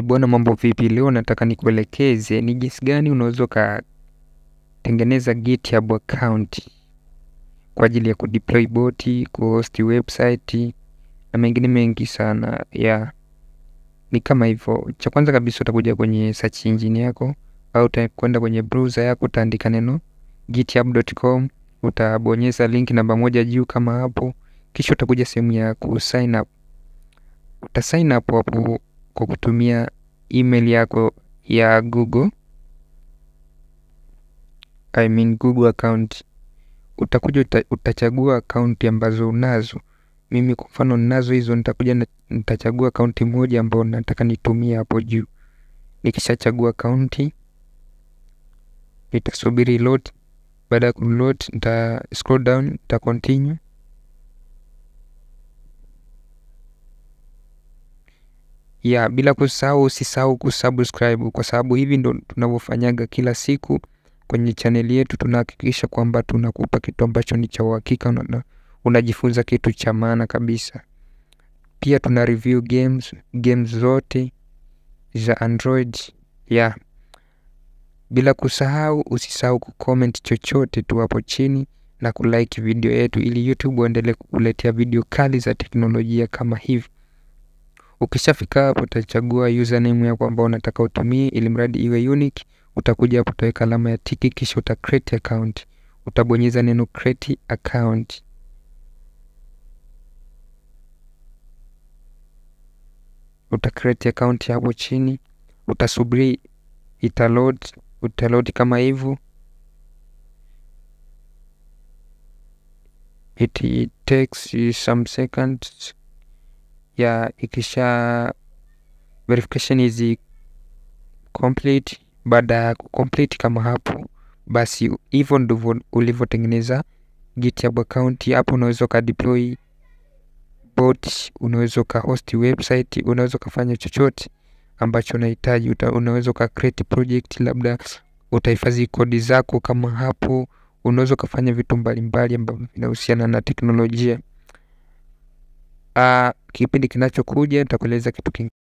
Bwana, mambo vipi? Leo nataka nikuelekeze ni jinsi gani unaweza kutengeneza GitHub account kwa ajili ya kudeploy boti, kuhost website na mengine mengi sana. Ni kama hivyo. Cha kwanza kabisa utakuja kwenye search engine yako au utakwenda kwenye browser yako, utaandika neno github.com, utabonyeza link namba 1 juu kama hapo, kisha utakuja sehemu ya kusign up. Utasign up hapo kwa kutumia email yako ya Google, Google account. Utakuja utachagua account ambazo unazo. Mimi kwa mfano ninazo hizo, nitachagua account moja ambayo nataka nitumie hapo juu. Nikishachagua account, nitasubiri load. Baada ya load, nita scroll down, nita continue. Bila kusahau, usisahau kusubscribe, kwa sababu hivi ndo tunavyofanyaga kila siku kwenye channel yetu. Tunahakikisha kwamba tunakupa kitu ambacho ni cha uhakika na unajifunza kitu cha maana kabisa. Pia tuna review games zote za Android. Bila kusahau, usisahau kucomment chochote tu hapo chini na kulike video yetu ili YouTube waendelee kukuletea video kali za teknolojia kama hivi. Ukishafika hapo, utachagua username yako ambayo unataka utumie ili mradi iwe unique. Utakuja hapo, utaweka alama ya tiki, kisha uta create account. Utabonyeza neno create account. Uta create account hapo chini, utasubiri utaload kama hivyo. It takes some seconds. Ikisha verification is complete. Baada ya complete kama hapo, basi hivyo ndivyo ulivyotengeneza GitHub account. Hapo unaweza ka deploy bot, unaweza ka host website, unaweza kufanya chochote ambacho unahitaji. Unaweza ka create project, labda utahifadhi kodi zako kama hapo. Unaweza kufanya vitu mbalimbali ambavyo vinahusiana na teknolojia. Kipindi kinachokuja nitakueleza kitu kingine.